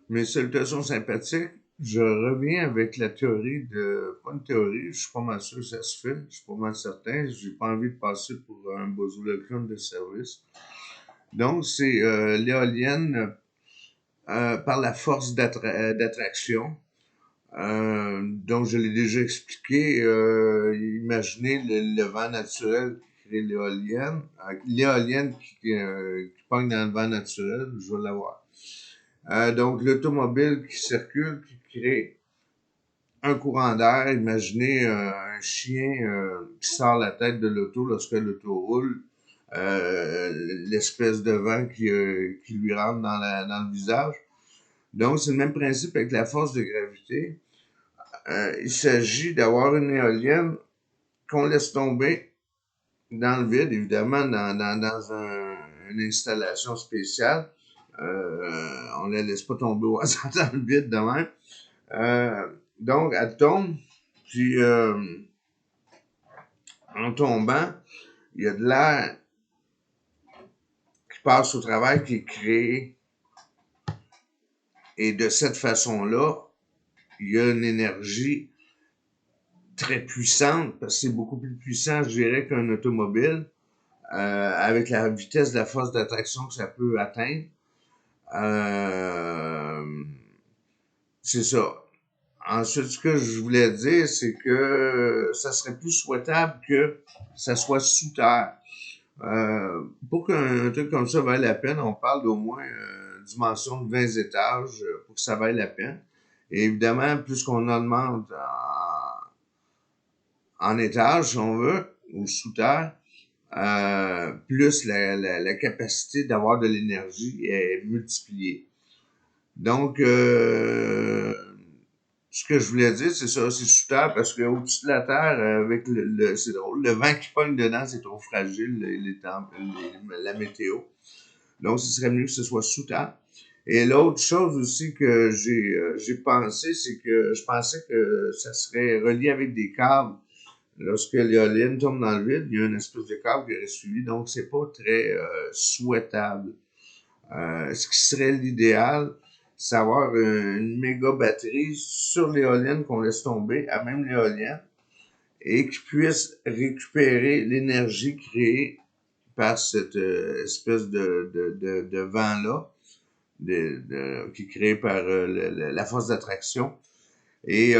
Mes salutations sympathiques. Je reviens avec la théorie de, pas une théorie, je suis pas mal sûr que ça se fait, je suis pas mal certain, j'ai pas envie de passer pour un bozo de clown de service. Donc, c'est l'éolienne par la force d'attraction. Donc, je l'ai déjà expliqué. Imaginez le vent naturel qui crée l'éolienne. L'éolienne qui pogne dans le vent naturel, je vais l'avoir. Donc, l'automobile qui circule, qui crée un courant d'air. Imaginez un chien qui sort la tête de l'auto lorsque l'auto roule. L'espèce de vent qui lui rentre dans le visage. Donc, c'est le même principe avec la force de gravité. Il s'agit d'avoir une éolienne qu'on laisse tomber dans le vide, évidemment, dans une installation spéciale. On ne la laisse pas tomber au hasard dans le vide de même. Donc, elle tombe, puis en tombant, il y a de l'air qui passe au travail, qui est créé. Et de cette façon-là, il y a une énergie très puissante, parce que c'est beaucoup plus puissant, je dirais, qu'un automobile, avec la vitesse de la force d'attraction que ça peut atteindre. Euh, c'est ça. Ensuite, ce que je voulais dire, c'est que ça serait plus souhaitable que ça soit sous terre. Pour qu'un truc comme ça vaille la peine, on parle d'au moins dimension de 20 étages pour que ça vaille la peine. Et évidemment, plus qu'on augmente en étage, si on veut, ou sous terre, plus la capacité d'avoir de l'énergie est multipliée. Donc, ce que je voulais dire, c'est ça, c'est sous terre, parce qu'au-dessus de la terre, avec c'est drôle, le vent qui pogne dedans, c'est trop fragile, la météo. Donc, ce serait mieux que ce soit sous terre. Et l'autre chose aussi que j'ai pensé, c'est que je pensais que ça serait relié avec des câbles. Lorsque l'éolienne tombe dans le vide, il y a une espèce de câble qui est suivi, donc c'est pas très souhaitable. Ce qui serait l'idéal, c'est avoir une méga batterie sur l'éolienne qu'on laisse tomber, à même l'éolienne, et qui puisse récupérer l'énergie créée par cette espèce de vent-là, qui est créé par la force d'attraction. Et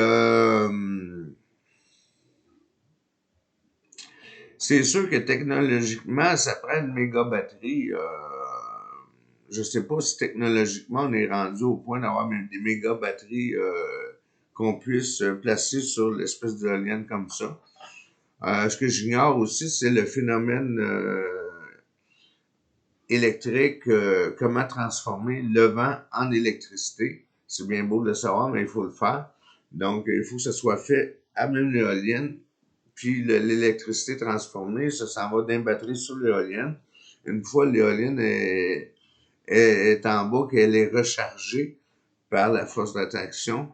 c'est sûr que technologiquement, ça prend une méga batterie. Je sais pas si technologiquement on est rendu au point d'avoir des méga batteries qu'on puisse placer sur l'espèce d'éolienne comme ça. Ce que j'ignore aussi, c'est le phénomène électrique, comment transformer le vent en électricité. C'est bien beau de le savoir, mais il faut le faire. Donc, il faut que ça soit fait à même l'éolienne, puis l'électricité transformée, ça s'en va d'une batterie sur l'éolienne. Une fois l'éolienne est en bas, qu'elle est rechargée par la force d'attraction,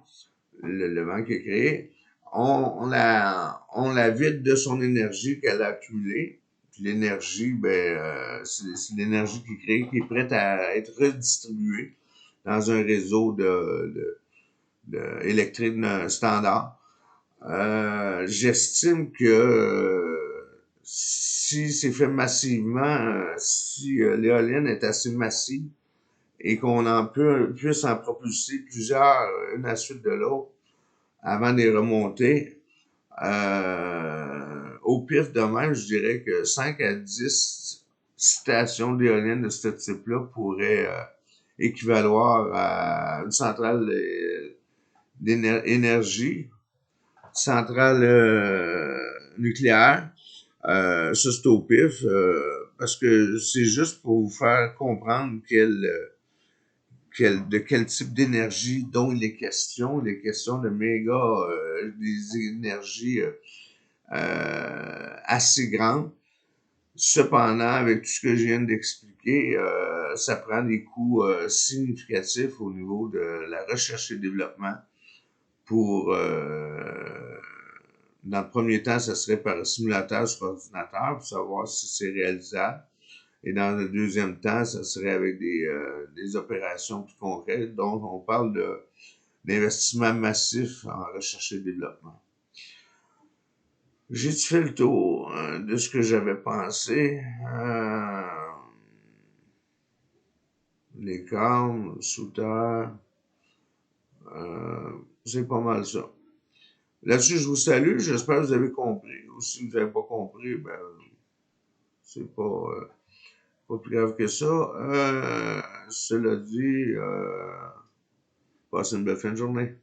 le vent qui est créé, on la vide de son énergie qu'elle a accumulée. Puis l'énergie, c'est l'énergie qui est créée, qui est prête à être redistribuée dans un réseau électrique standard. J'estime que si c'est fait massivement, si l'éolienne est assez massive et qu'on puisse en propulser plusieurs, une à la suite de l'autre, avant de les remonter, au pif de même, je dirais que 5 à 10 stations d'éoliennes de ce type-là pourraient équivaloir à une centrale d'énergie, centrale nucléaire. Ça, c'est au pif, parce que c'est juste pour vous faire comprendre de quel type d'énergie dont il est question. Il est question de méga, des énergies assez grandes. Cependant, avec tout ce que je viens d'expliquer, ça prend des coûts significatifs au niveau de la recherche et développement pour, dans le premier temps, ça serait par simulateur sur ordinateur pour savoir si c'est réalisable. Et dans le deuxième temps, ça serait avec des opérations plus concrètes. Donc, on parle d'investissement massif en recherche et développement. J'ai fait le tour de ce que j'avais pensé. Les câbles, sous terre, c'est pas mal ça. Là-dessus, je vous salue. J'espère que vous avez compris. Ou si vous n'avez pas compris, ben, c'est pas plus grave que ça. Cela dit, passez une belle fin de journée.